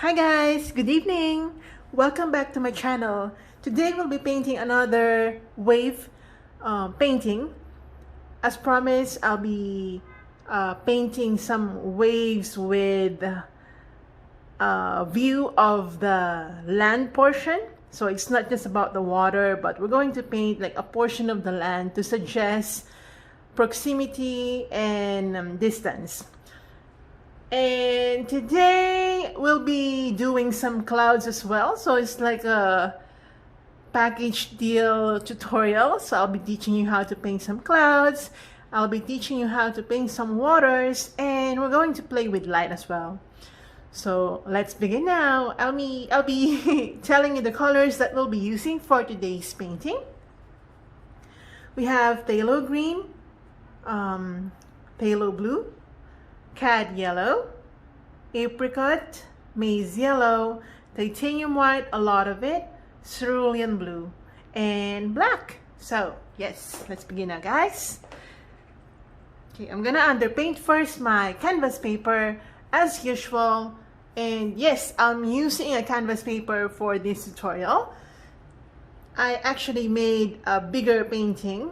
Hi guys, good evening. Welcome back to my channel. Today we'll be painting another wave painting. As promised, I'll be painting some waves with a view of the land portion. So it's not just about the water, but we're going to paint like a portion of the land to suggest proximity and distance. And today we'll be doing some clouds as well. So it's like a package deal tutorial. So I'll be teaching you how to paint some clouds. I'll be teaching you how to paint some waters, and we're going to play with light as well. So let's begin now. I'll be telling you the colors that we'll be using for today's painting. We have phthalo green, phthalo blue, cad yellow, apricot, maize yellow, titanium white, a lot of it, cerulean blue, and black. So yes, let's begin now, guys. Okay, I'm gonna underpaint first my canvas paper as usual. And yes, I'm using a canvas paper for this tutorial. I actually made a bigger painting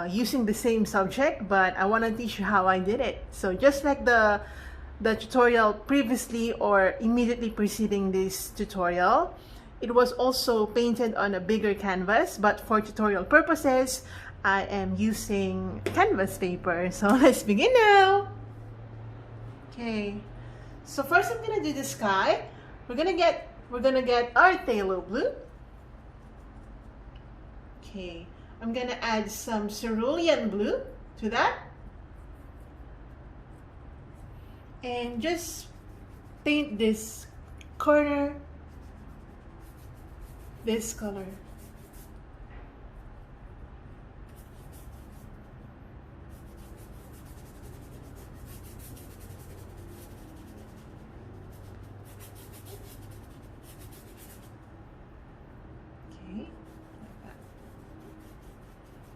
using the same subject, but I want to teach you how I did it. So just like the tutorial previously or immediately preceding this tutorial, it was also painted on a bigger canvas, but for tutorial purposes I am using canvas paper. So let's begin now. Okay, so first I'm gonna do the sky. We're gonna get our phthalo blue. Okay, I'm gonna add some cerulean blue to that, and just paint this corner this color.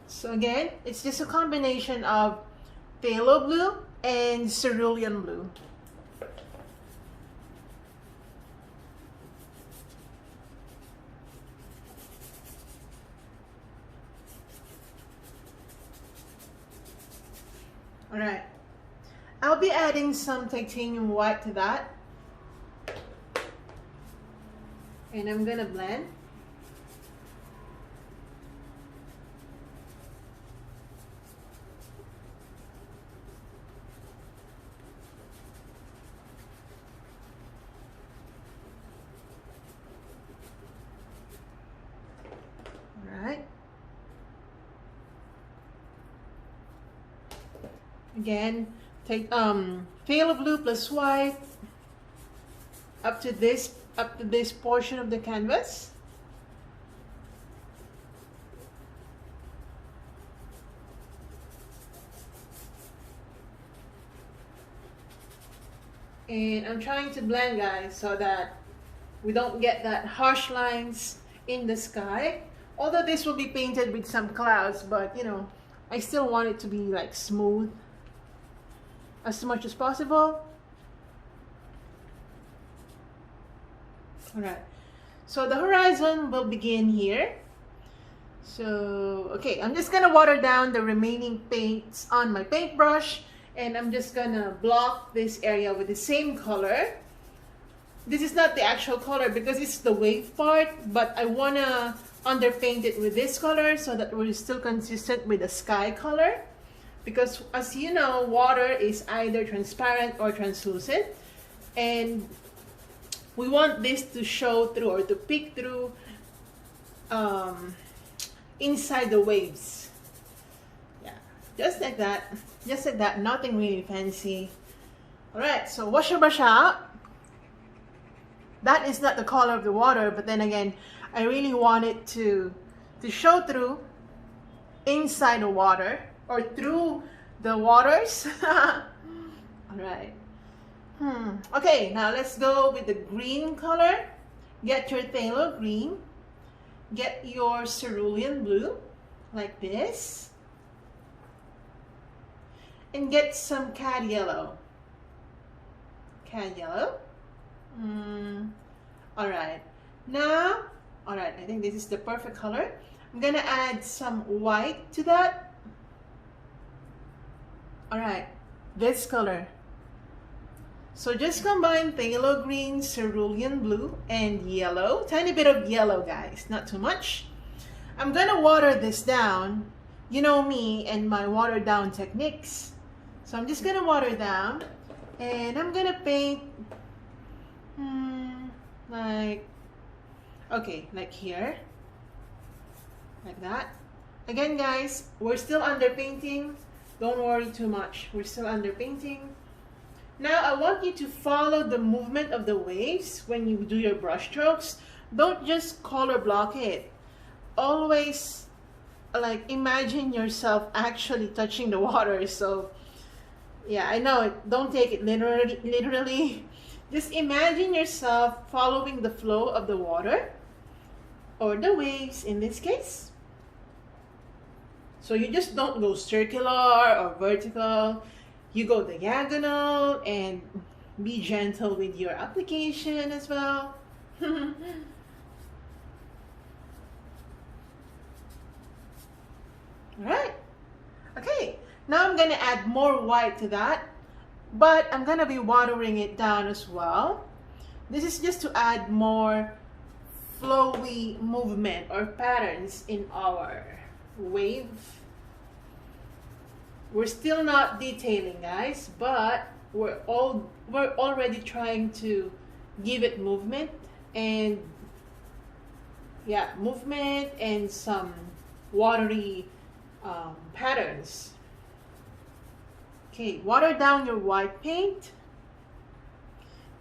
So again, it's just a combination of phthalo blue and cerulean blue. Alright, I'll be adding some titanium white to that. And I'm gonna blend. Again, take phthalo blue plus white up to this portion of the canvas. And I'm trying to blend, guys, so that we don't get that harsh lines in the sky. Although this will be painted with some clouds, but you know, I still want it to be like smooth as much as possible. Alright, so the horizon will begin here. So okay, I'm just gonna water down the remaining paints on my paintbrush, and I'm just gonna block this area with the same color. This is not the actual color because it's the wave part, but I wanna underpaint it with this color so that we're still consistent with the sky color. Because as you know, water is either transparent or translucent, and we want this to show through or to peek through inside the waves. Yeah, just like that, nothing really fancy. Alright, so wash your brush out. That is not the color of the water, but then again, I really want it to show through inside the water, or through the waters. Alright. Okay, now let's go with the green color. Get your phthalo green. Get your cerulean blue, like this. And get some cad yellow. Cad yellow. Now, all right, I think this is the perfect color. I'm gonna add some white to that. All right, this color. So just combine phthalo green, cerulean blue, and yellow. Tiny bit of yellow, guys, not too much. I'm gonna water this down. You know me and my water down techniques. So I'm just gonna water down, and I'm gonna paint like, okay, like here, like that. Again, guys, we're still under painting. Don't worry too much. We're still under painting. Now, I want you to follow the movement of the waves when you do your brush strokes. Don't just color block it. Always, like, imagine yourself actually touching the water. So, yeah, I know, don't take it literally. Just imagine yourself following the flow of the water, or the waves in this case. So you just don't go circular or vertical. You go diagonal, and be gentle with your application as well. Alright. Okay, now I'm gonna add more white to that, but I'm gonna be watering it down as well. This is just to add more flowy movement or patterns in our wave. We're still not detailing, guys, but we're already trying to give it movement, and yeah, movement and some watery patterns. Okay, water down your white paint.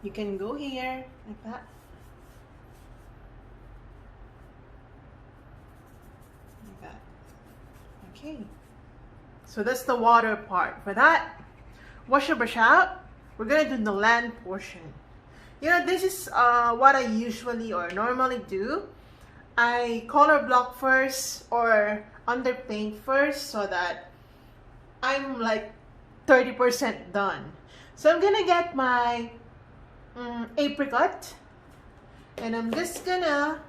You can go here like that. Like that. Okay. So that's the water part. For that, wash your brush out. We're gonna do the land portion. You know, this is what I usually or normally do. I color block first or underpaint first, so that I'm like 30% done. So I'm gonna get my apricot, and I'm just gonna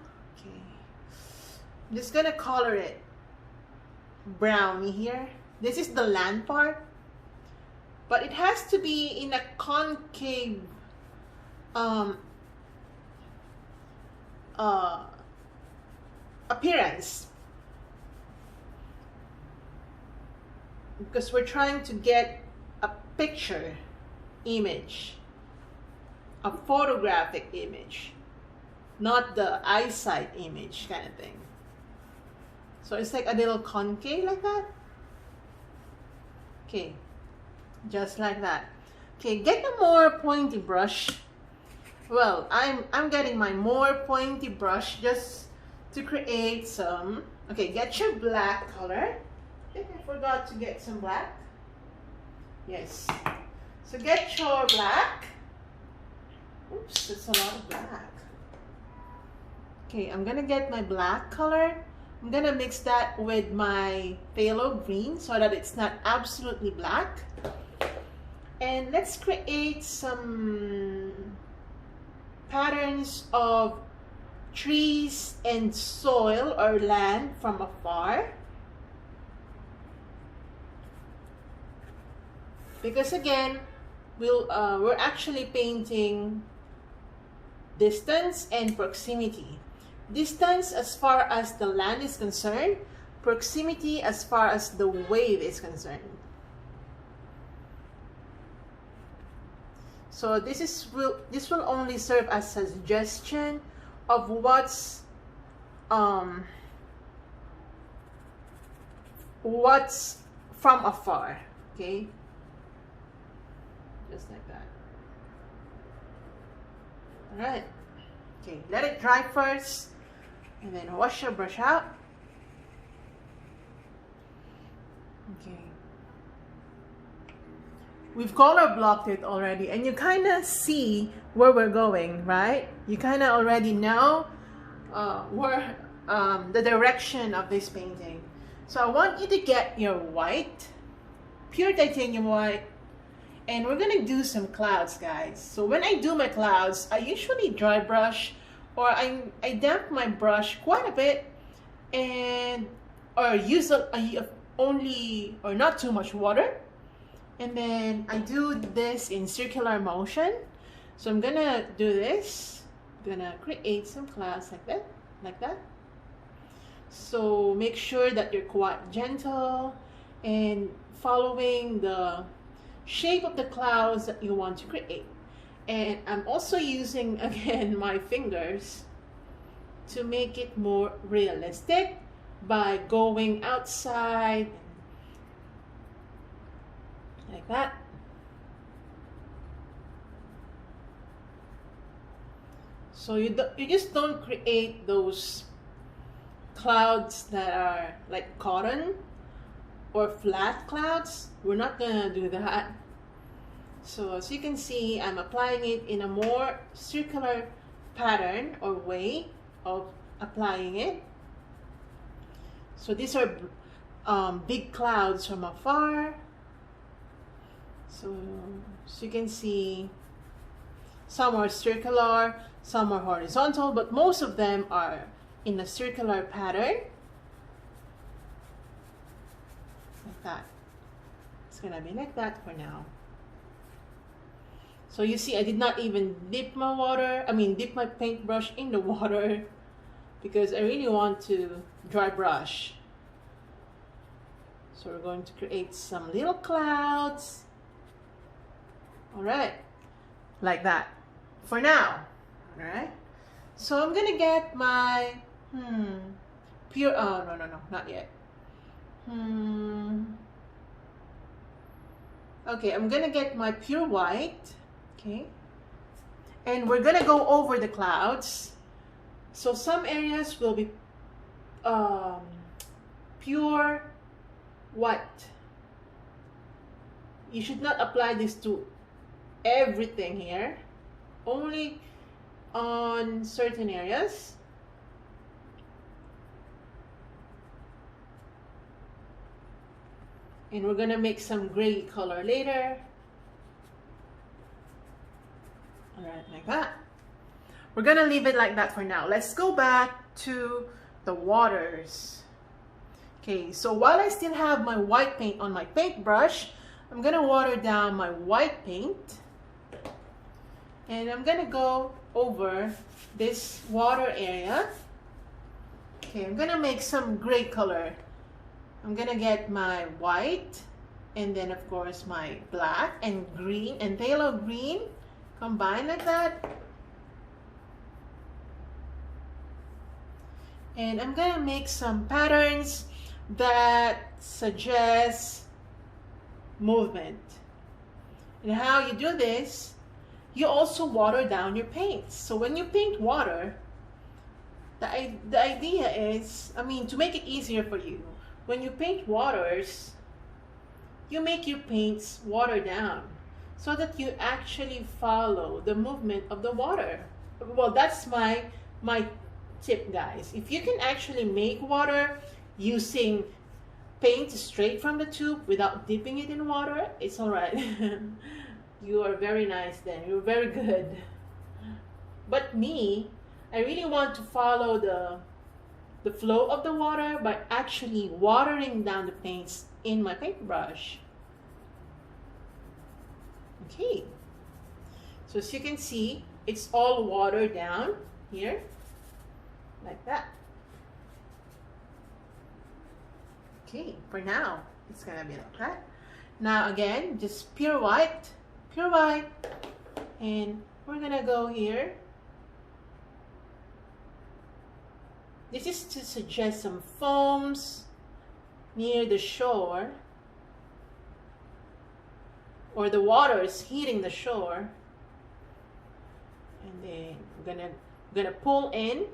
color it browny here. This is the land part, but it has to be in a concave appearance, because we're trying to get a picture image, a photographic image, not the eyesight image kind of thing. So it's like a little concave like that. Okay, just like that. Okay, get a more pointy brush. Well, I'm getting my more pointy brush just to create some. Okay, get your black color. I think I forgot to get some black. Yes. So get your black. Oops, that's a lot of black. Okay, I'm gonna get my black color. I'm gonna mix that with my phthalo green so that it's not absolutely black. And let's create some patterns of trees and soil or land from afar. Because again, we're actually painting distance and proximity. Distance as far as the land is concerned, proximity as far as the wave is concerned. So this will only serve as a suggestion of what's from afar, okay? Just like that. All right. Okay, let it dry first, and then wash your brush out. Okay. We've color blocked it already, and you kind of see where we're going, right? You kind of already know where the direction of this painting. So I want you to get your white, pure titanium white, and we're gonna do some clouds, guys. So when I do my clouds, I usually dry brush or I damp my brush quite a bit, and or use only or not too much water, and then I do this in circular motion. So I'm gonna do this. I'm gonna create some clouds like that. So make sure that you're quite gentle and following the shape of the clouds that you want to create. And I'm also using again my fingers to make it more realistic by going outside like that. So you just don't create those clouds that are like cotton or flat clouds. We're not gonna do that. So as you can see, I'm applying it in a more circular pattern or way of applying it. So these are big clouds from afar. So you can see some are circular, some are horizontal, but most of them are in a circular pattern. Like that. It's gonna be like that for now. So you see, I did not even dip my paintbrush in the water because I really want to dry brush. So we're going to create some little clouds. All right, like that for now. All right. So I'm gonna get my pure. Oh no, not yet. Okay, I'm gonna get my pure white. Okay, and we're gonna go over the clouds. So some areas will be pure white. You should not apply this to everything here, only on certain areas. And we're gonna make some gray color later. All right, like that. We're gonna leave it like that for now. Let's go back to the waters. Okay, so while I still have my white paint on my paintbrush, I'm gonna water down my white paint. And I'm gonna go over this water area. Okay, I'm gonna make some gray color. I'm gonna get my white, and then of course my black and green and phthalo green. Combine like that. And I'm gonna make some patterns that suggest movement. And how you do this, you also water down your paints. So when you paint water, the idea is, to make it easier for you, when you paint waters, you make your paints water down so that you actually follow the movement of the water. Well, that's my tip, guys. If you can actually make water using paint straight from the tube without dipping it in water, it's all right. You are very nice then. You're very good. But me, I really want to follow the flow of the water by actually watering down the paints in my paintbrush. Okay. So as you can see, it's all watered down here, like that. Okay, for now, it's gonna be like that. Now again, just pure white, and we're gonna go here. This is to suggest some foams near the shore, or the water is hitting the shore, and then we're gonna pull in.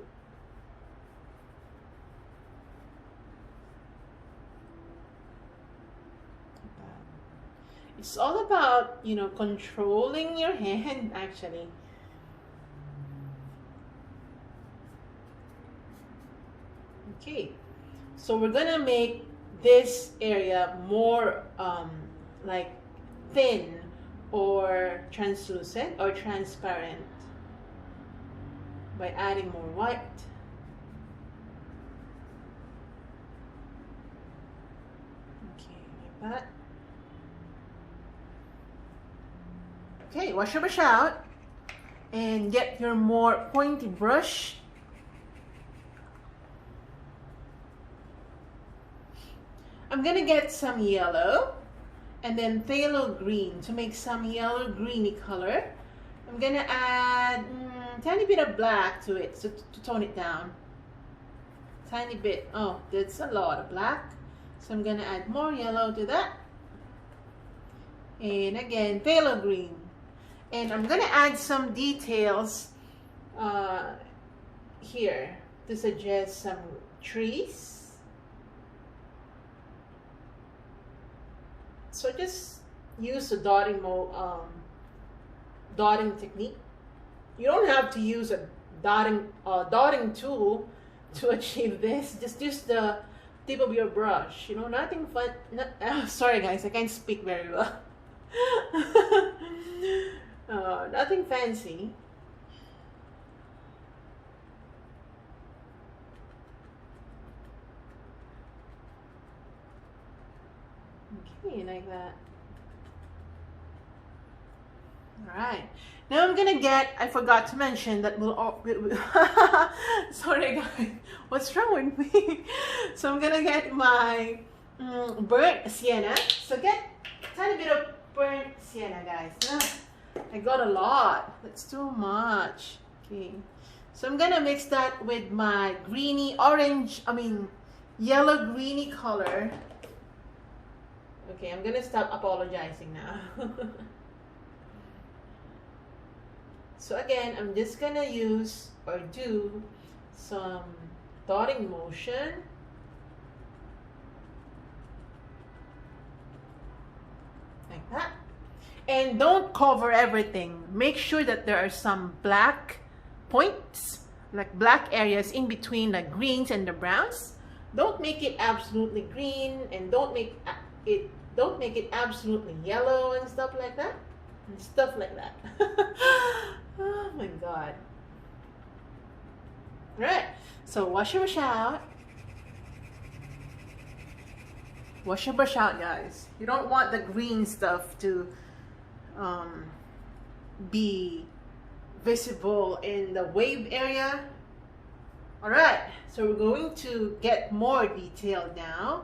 It's all about, controlling your hand actually. Okay, so we're gonna make this area more like thin or translucent or transparent. by adding more white. Okay, like that. Okay, wash your brush out and get your more pointy brush. I'm gonna get some yellow and then phthalo green to make some yellow greeny color. I'm gonna add a tiny bit of black to it to tone it down. Tiny bit. Oh, that's a lot of black. So I'm gonna add more yellow to that. And again, phthalo green. And I'm gonna add some details here to suggest some trees. So just use the dotting technique. You don't have to use a dotting tool to achieve this. Just use the tip of your brush. You know, nothing fun. Sorry guys, I can't speak very well. Nothing fancy. Okay, like that. All right. Now I'm gonna get. I forgot to mention that sorry guys, what's wrong with me? So I'm gonna get my burnt sienna. So get a tiny bit of burnt sienna, guys. I got a lot. That's too much. Okay. So I'm gonna mix that with my greeny orange. Yellow greeny color. Okay, I'm gonna stop apologizing now. So again, I'm just gonna use or do some dotting motion. Like that. And don't cover everything. Make sure that there are some black points, like black areas in between the greens and the browns. Don't make it absolutely green, and don't make it absolutely yellow and stuff like that. Oh my god. Right. So wash your brush out. Wash your brush out, guys. You don't want the green stuff to be visible in the wave area. All right. So we're going to get more detail now.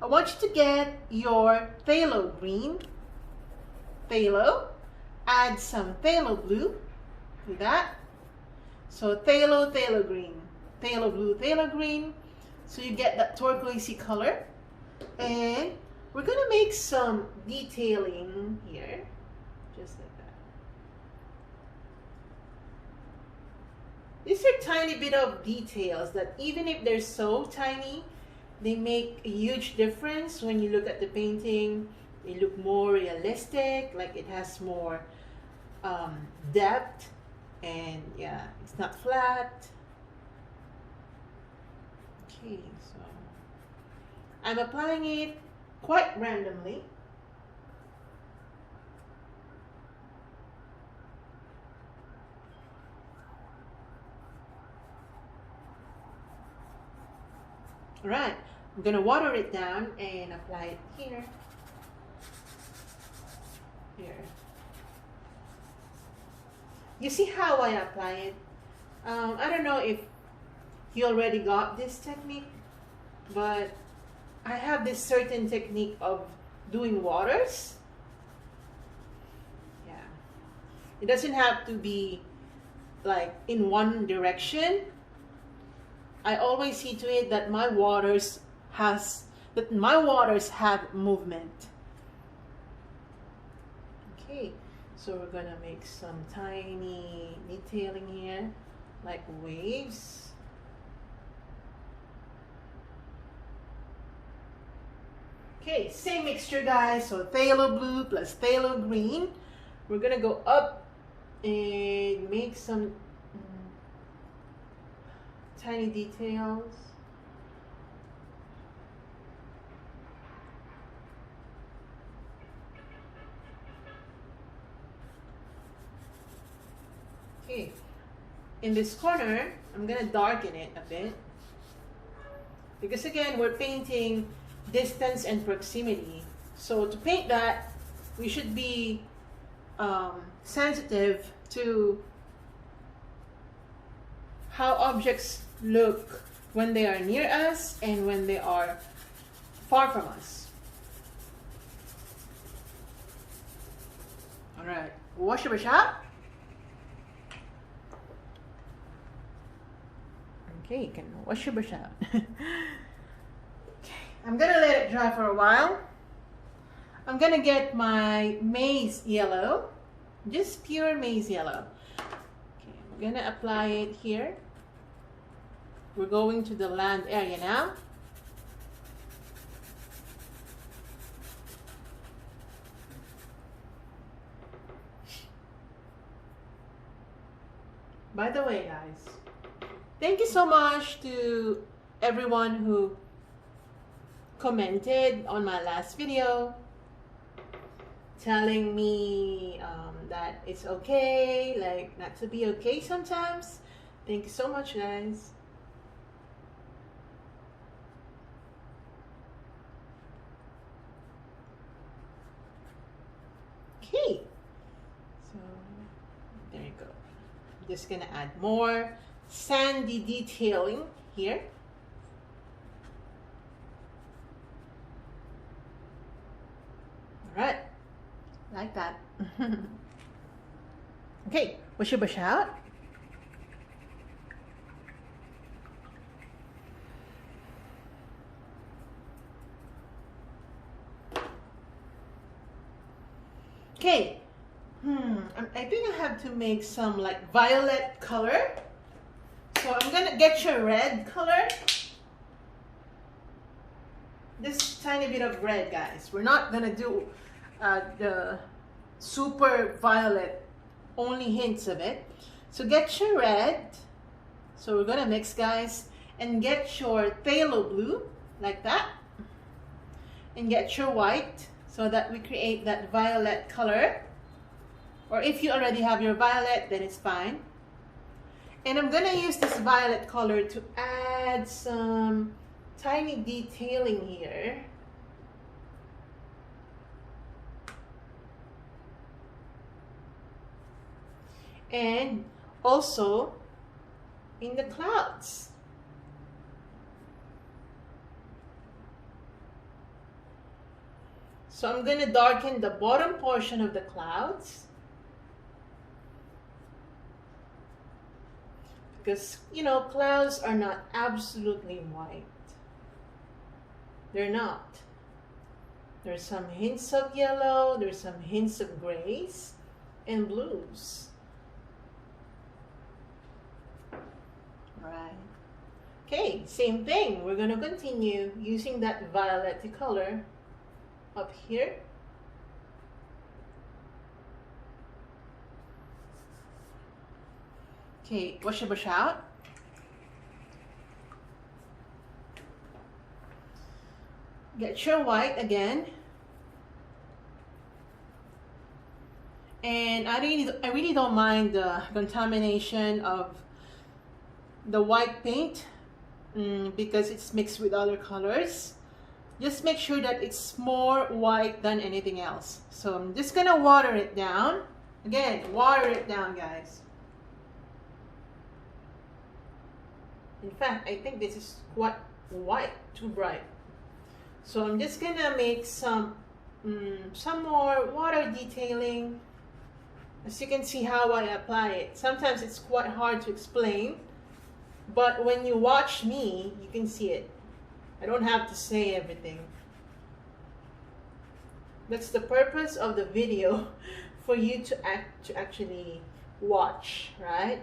I want you to get your phthalo green. Phthalo. Add some phthalo blue to that. So phthalo, phthalo green. Phthalo blue, phthalo green. So you get that turquoisey color. And we're going to make some detailing here. Just like that. These are tiny bit of details that even if they're so tiny, they make a huge difference when you look at the painting. They look more realistic, like it has more depth, and yeah, it's not flat. Okay, so I'm applying it quite randomly. All right, I'm gonna water it down and apply it here. Here. You see how I apply it? I don't know if you already got this technique, but I have this certain technique of doing waters. Yeah. It doesn't have to be like in one direction. I always see to it that my waters have movement. Okay. So we're gonna make some tiny detailing here, like waves. Okay, same mixture, guys. So phthalo blue plus phthalo green. We're gonna go up and make some tiny details. Okay, in this corner, I'm gonna darken it a bit. Because again, we're painting distance and proximity. So to paint that, we should be sensitive to how objects look when they are near us and when they are far from us. All right, wash your brush out. Okay, you can wash your brush out. Okay, I'm gonna let it dry for a while. I'm gonna get my maize yellow, just pure maize yellow. Okay, I'm gonna apply it here. We're going to the land area now. By the way, guys, thank you so much to everyone who commented on my last video telling me that it's okay, like not to be okay sometimes. Thank you so much, guys. Okay, so there you go. I'm just gonna add more sandy detailing here. All right, like that. Okay, wash your brush out. Okay, I think I have to make some like violet color. So I'm gonna get your red color. This tiny bit of red, guys. We're not gonna do the super violet, only hints of it. So get your red. So we're gonna mix, guys, and get your phthalo blue like that, and get your white so that we create that violet color. Or if you already have your violet, then it's fine. And I'm gonna use this violet color to add some tiny detailing here. And also in the clouds. So I'm gonna darken the bottom portion of the clouds. Because, you know, clouds are not absolutely white. They're not. There's some hints of yellow, there's some hints of grays and blues. All right. Okay, same thing. We're going to continue using that violet color up here. Okay, wash your brush out. Get your white again. And I really don't mind the contamination of the white paint because it's mixed with other colors. Just make sure that it's more white than anything else. So I'm just gonna water it down. Again, water it down, guys. In fact, I think this is quite white, too bright. So I'm just gonna make some more water detailing. As you can see how I apply it. Sometimes it's quite hard to explain, but when you watch me, you can see it. I don't have to say everything. That's the purpose of the video, for you to actually watch, right?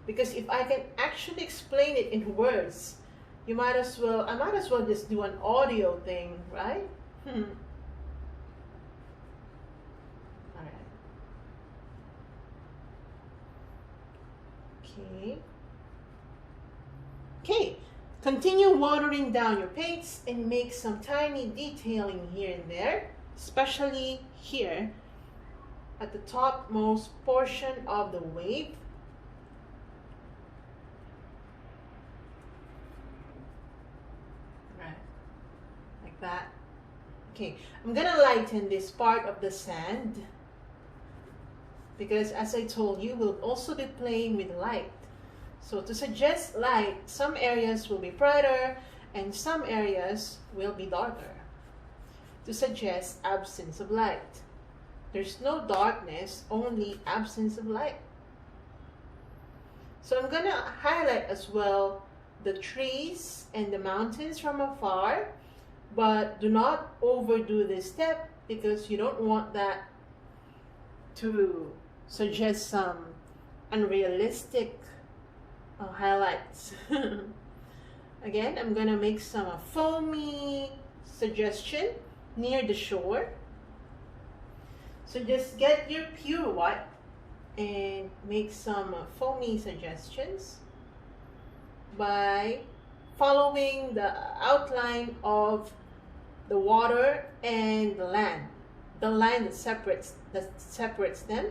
Because if I can actually explain it in words, I might as well just do an audio thing, right? Alright. Okay. Okay. Continue watering down your paints and make some tiny detailing here and there, especially here at the topmost portion of the wave. like that. Okay, I'm gonna lighten this part of the sand because, as I told you, we'll also be playing with light. So to suggest light, some areas will be brighter and some areas will be darker. To suggest absence of light. There's no darkness, only absence of light. So I'm gonna highlight as well the trees and the mountains from afar, but do not overdo this step because you don't want that to suggest some unrealistic highlights. Again, I'm gonna make some foamy suggestion near the shore. So just get your pure white and make some foamy suggestions by following the outline of the water and the land, the line that separates them.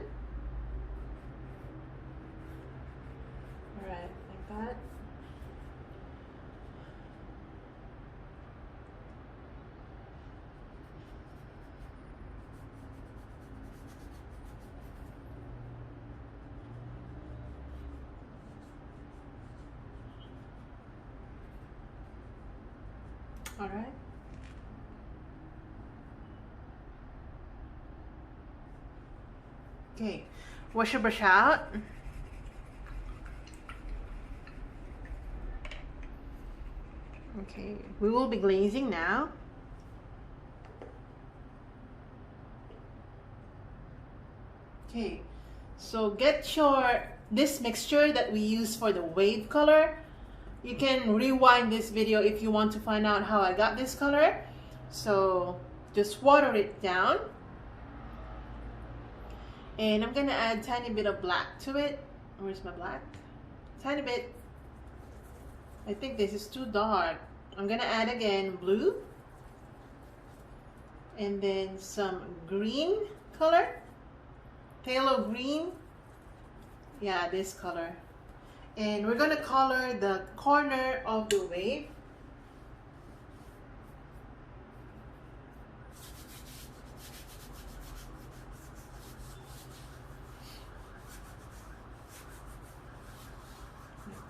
All right, like that. All right. Okay, wash your brush out. Okay, we will be glazing now. Okay, so get this mixture that we use for the wave color. You can rewind this video if you want to find out how I got this color. So just water it down. And I'm gonna add a tiny bit of black to it. Where's my black? Tiny bit. I think this is too dark. I'm gonna add again blue. And then some green color. Phthalo green. Yeah, this color. And we're gonna color the corner of the wave.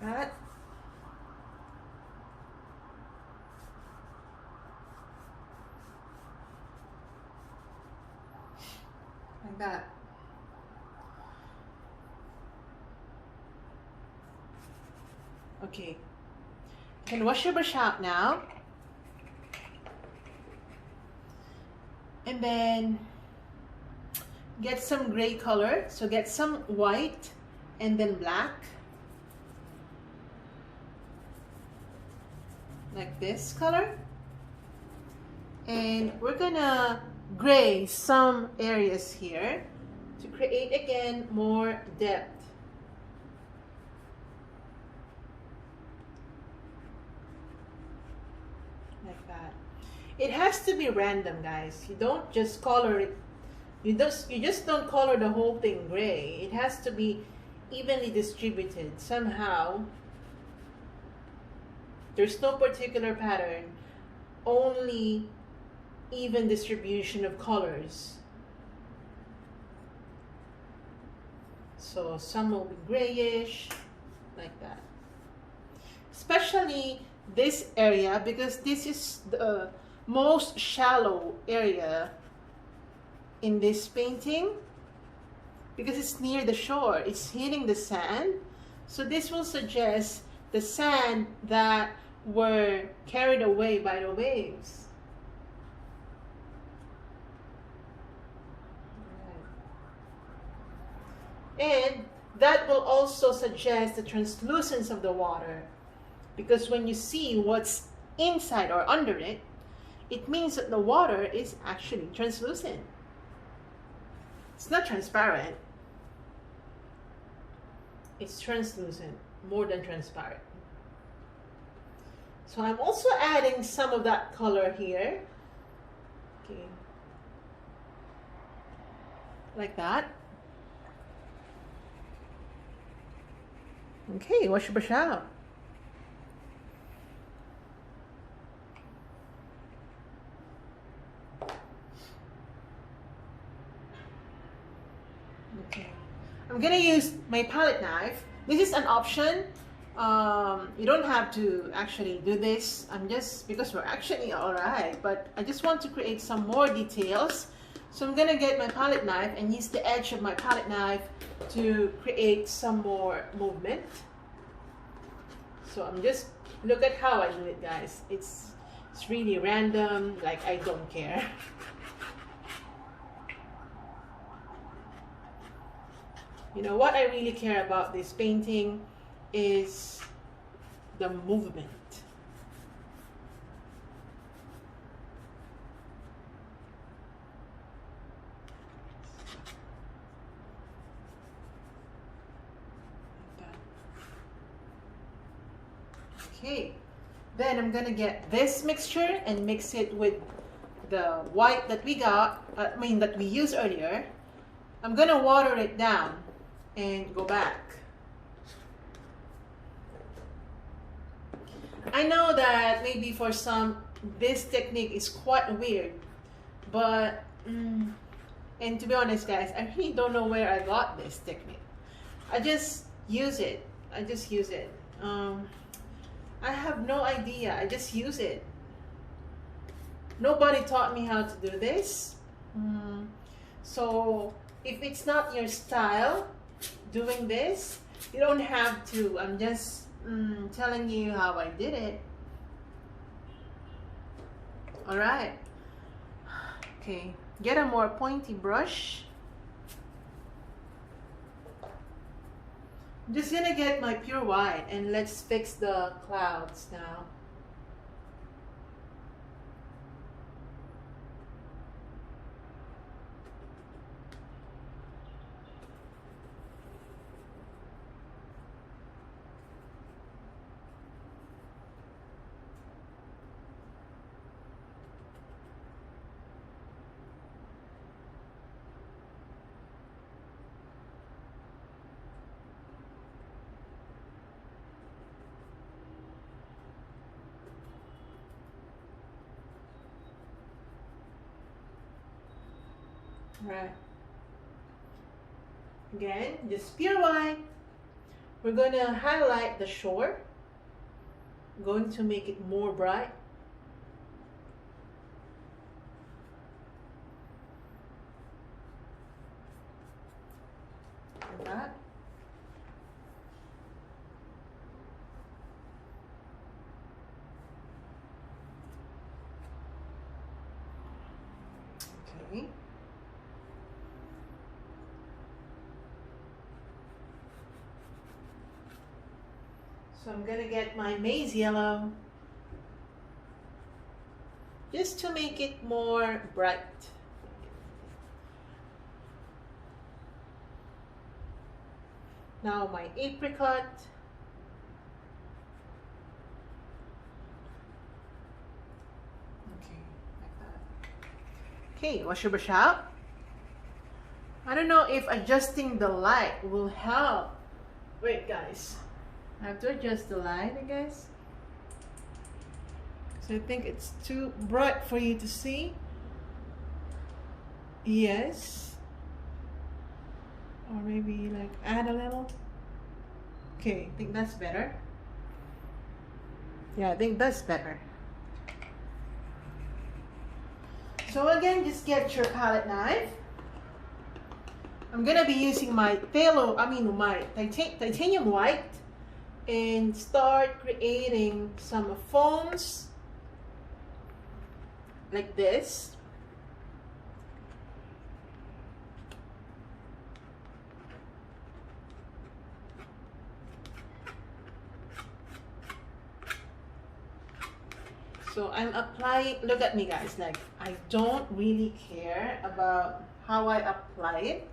Like that. Like that. Okay, you can wash your brush out now. And then get some gray color. So get some white and then black. Like this color. And we're gonna gray some areas here to create again more depth. Like that. It has to be random, guys. You don't just color it. You just don't color the whole thing gray. It has to be evenly distributed somehow. There's no particular pattern, only even distribution of colors. So some will be grayish, like that. Especially this area, because this is the most shallow area in this painting, because it's near the shore, it's hitting the sand. So this will suggest the sand that were carried away by the waves. And that will also suggest the translucence of the water, because when you see what's inside or under it, it means that the water is actually translucent. It's not transparent. It's translucent, more than transparent. So I'm also adding some of that color here. Okay. Like that. Okay, wash your brush out. I'm gonna use my palette knife. This is an option. You don't have to actually do this. I'm just, because we're actually alright, but I just want to create some more details. So I'm gonna get my palette knife and use the edge of my palette knife to create some more movement. So I'm just, look at how I do it, guys. It's really random, like I don't care. You know, what I really care about this painting is the movement. Okay, then I'm gonna get this mixture and mix it with the white that we got, that we used earlier. I'm gonna water it down and go back. I know that maybe for some this technique is quite weird, but and to be honest, guys, I really don't know where I got this technique. I just use it. I have no idea. I just use it. Nobody taught me how to do this. So if it's not your style doing this, you don't have to. I'm just telling you how I did it. All right. Okay, get a more pointy brush. I'm just gonna get my pure white and let's fix the clouds now. Right. Again, just pure white. We're going to highlight the shore. I'm going to make it more bright. Like that. Okay. So I'm gonna get my maize yellow just to make it more bright. Now my apricot. Okay, like that. Okay, wash your brush out. I don't know if adjusting the light will help. Wait, guys. I have to adjust the light, I guess. So I think it's too bright for you to see. Yes. Or maybe like add a little. Okay, I think that's better. Yeah, I think that's better. So again, just get your palette knife. I'm gonna be using my phthalo, my titanium white, and start creating some foams like this. So I'm applying, look at me guys, like I don't really care about how I apply it.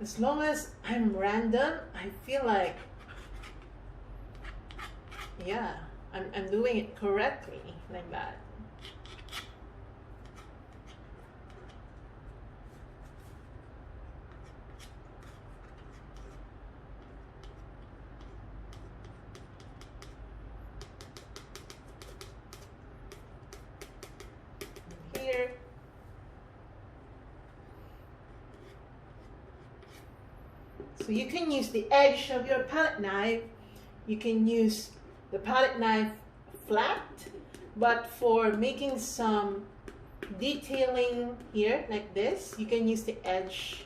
As long as I'm random, I feel like, yeah, I'm doing it correctly, like that. Here. So you can use the edge of your palette knife. You can use the palette knife flat, but for making some detailing here like this, you can use the edge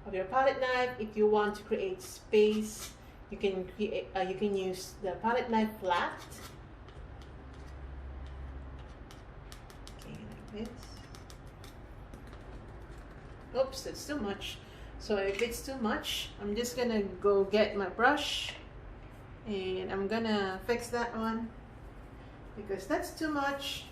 of your palette knife. If you want to create space, you can use the palette knife flat. Okay, like this. Oops, that's too much. So if it's too much, I'm just gonna go get my brush and I'm gonna fix that one because that's too much.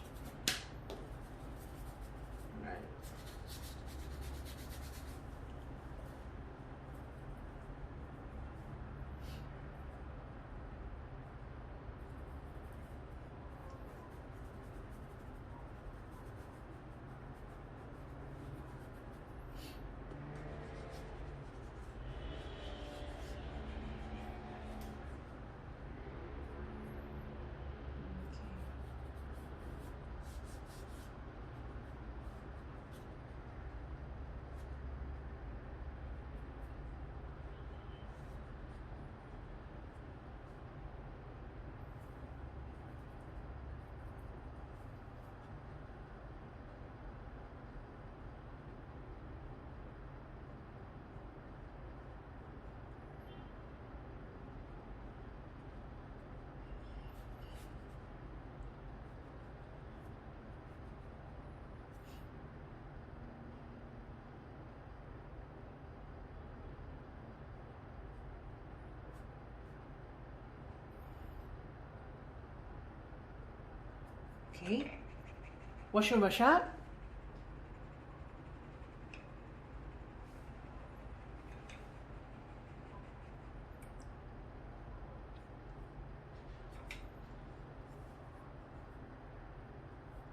Okay, wash your brush up.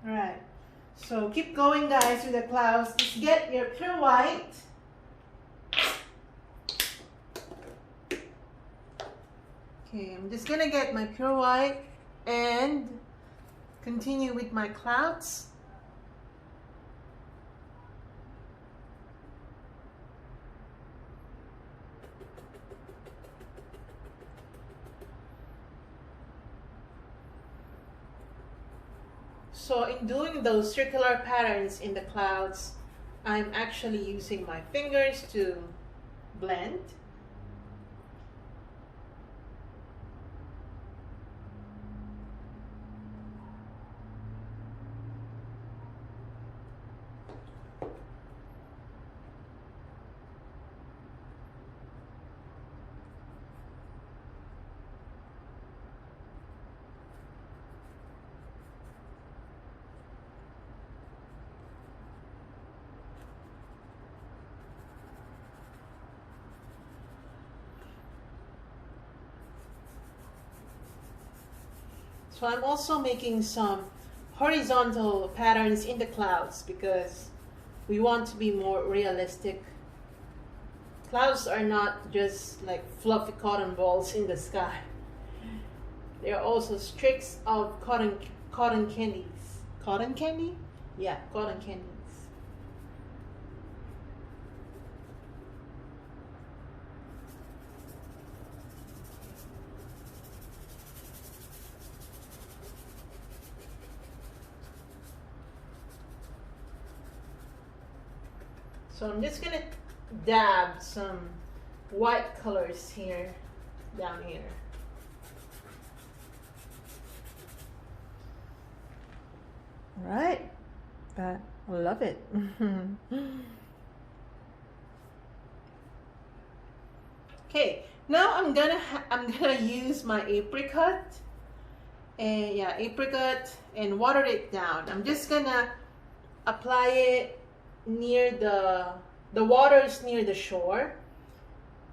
Alright, so keep going guys with the clouds. Just get your pure white. Okay, I'm just gonna get my pure white and continue with my clouds. So in doing those circular patterns in the clouds, I'm actually using my fingers to blend. So I'm also making some horizontal patterns in the clouds because we want to be more realistic. Clouds are not just like fluffy cotton balls in the sky. They are also streaks of cotton candies. Cotton candy? Yeah, cotton candies. So I'm just gonna dab some white colors here, down here. All right, I love it. Okay, now I'm gonna use my apricot, and yeah, apricot, and water it down. I'm just gonna apply it near the waters near the shore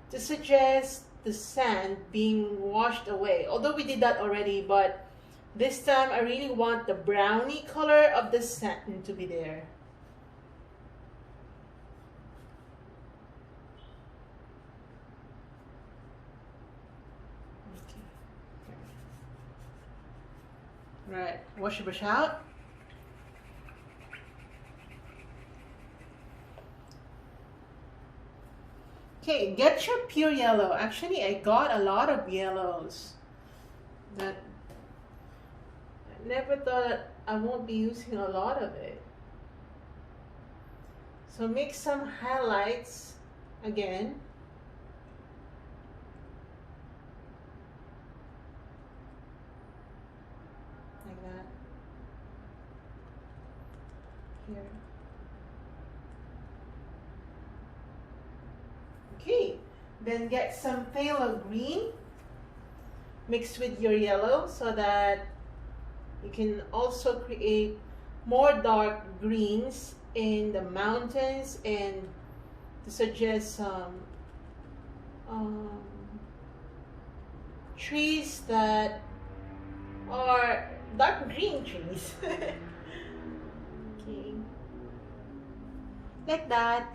to suggest the sand being washed away. Although we did that already, but this time I really want the brownie color of the sand to be there. Okay. Right, wash your brush out. Okay, get your pure yellow. Actually, I got a lot of yellows that I never thought I won't be using a lot of it. So make some highlights again. Like that. Here. Okay, then get some phthalo green mixed with your yellow so that you can also create more dark greens in the mountains and to suggest some trees that are dark green trees. Okay, like that.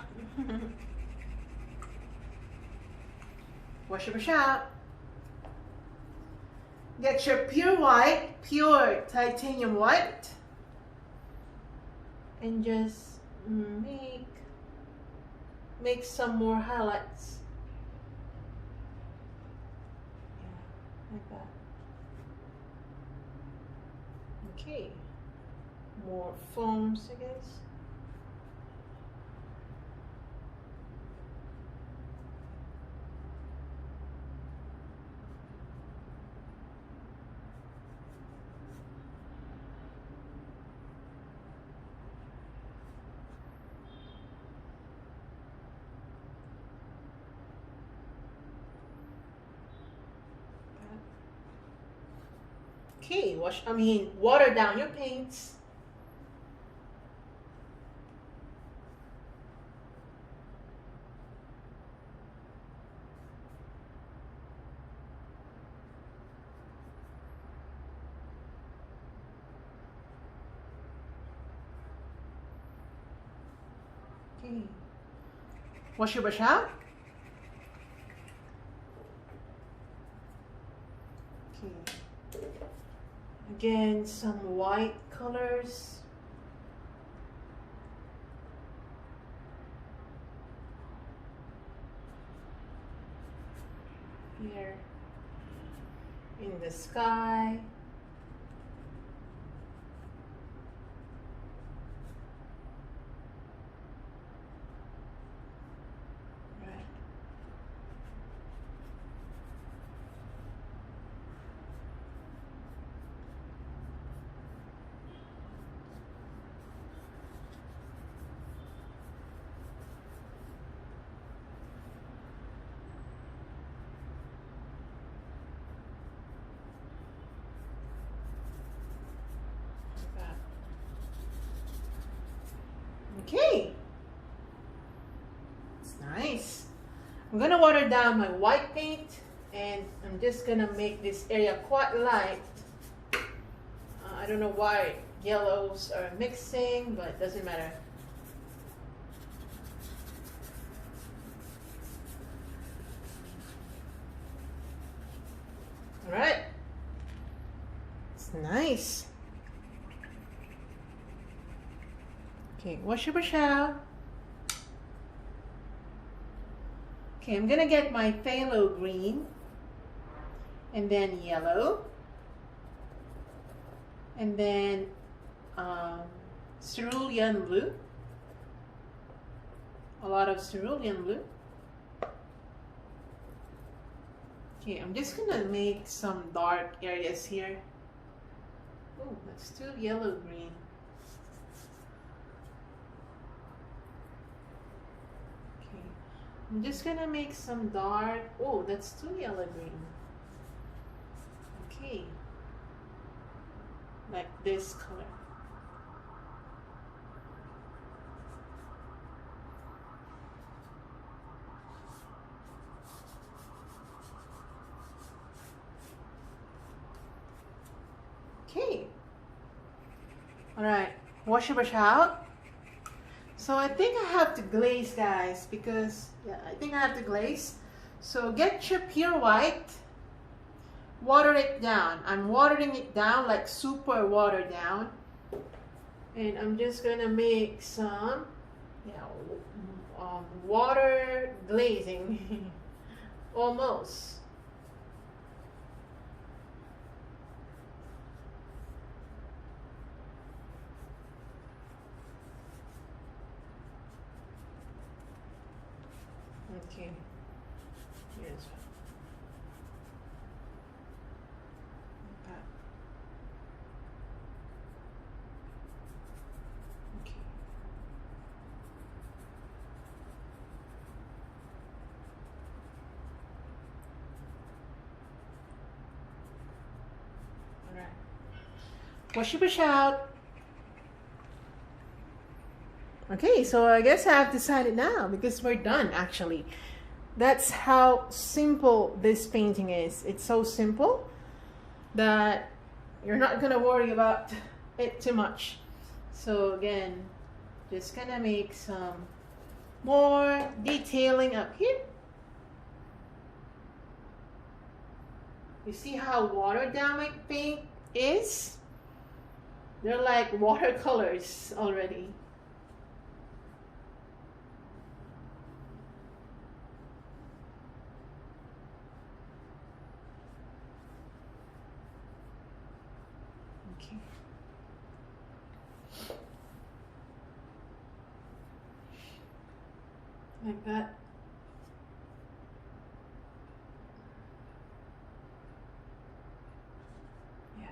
Wash your brush out. Get your pure white, pure titanium white, and just make some more highlights. Yeah, like that. Okay, more foams, I guess. Okay, water down your paints. Okay, wash your brush out. Okay. Again, some white colors. Here in the sky. Okay, it's nice. I'm gonna water down my white paint and I'm just gonna make this area quite light. I don't know why yellows are mixing, but it doesn't matter. All right, it's nice. Okay, wash your brush out. Okay, I'm gonna get my phthalo green and then yellow and then cerulean blue, a lot of cerulean blue. Okay, I'm just gonna make some dark areas here. Oh, that's still yellow green. I'm just gonna make some dark, oh, that's too yellow green. Okay, like this color. Okay, all right, wash your brush out. So I think I have to glaze, guys, because yeah, I think I have to glaze. So get your pure white, water it down. I'm watering it down, like super watered down. And I'm just gonna make some water glazing. Almost. Okay. Here's that. Okay. All right. Wash your brush out. Okay, so I guess I have decided now because we're done actually. That's how simple this painting is. It's so simple that you're not gonna worry about it too much. So again, just gonna make some more detailing up here. You see how watered down my paint is? They're like watercolors already. Okay. Like that. Yeah.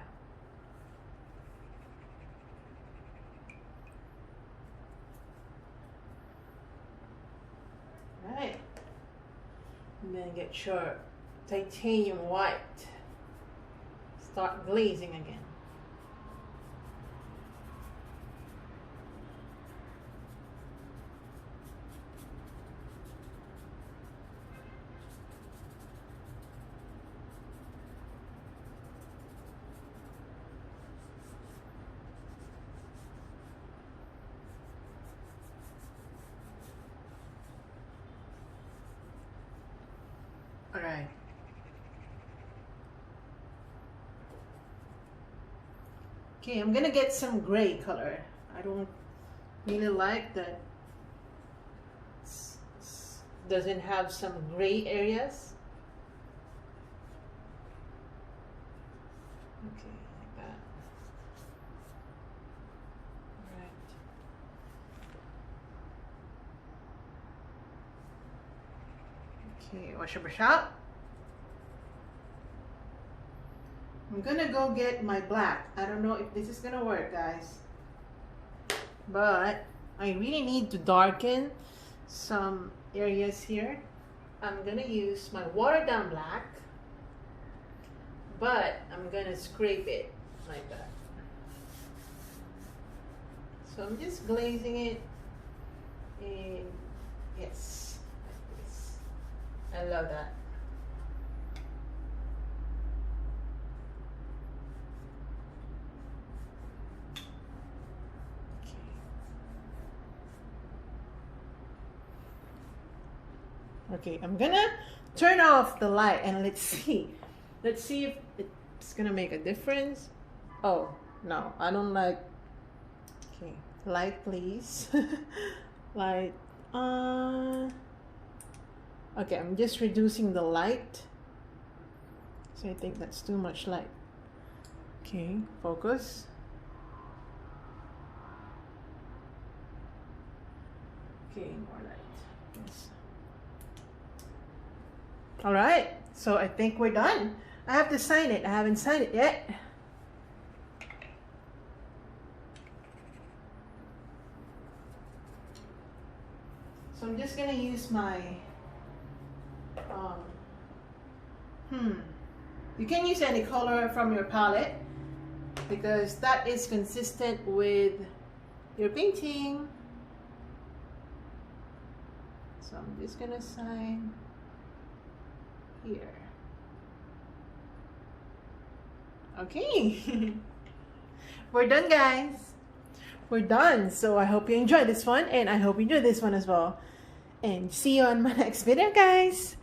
Right. And then get your titanium white. Start glazing again. All right. Okay, I'm gonna get some gray color. I don't really like that doesn't have some gray areas. Okay, like that. All right. Okay, wash your brush out. I'm gonna go get my black. I don't know if this is gonna work, guys, but I really need to darken some areas here. I'm gonna use my watered down black, but I'm gonna scrape it like that. So I'm just glazing it in, yes, like this. I love that. Okay, I'm gonna turn off the light and let's see. Let's see if it's gonna make a difference. Oh, no, I don't like. Okay, light please. Light. Okay, I'm just reducing the light. So I think that's too much light. Okay, focus. Okay, more light. Yes. All right, so I think we're done. I have to sign it. I haven't signed it yet. So I'm just gonna use my, you can use any color from your palette because that is consistent with your painting. So I'm just gonna sign here. Okay. We're done, guys. We're done. So I hope you enjoyed this one and I hope you enjoyed this one as well. And see you on my next video, guys.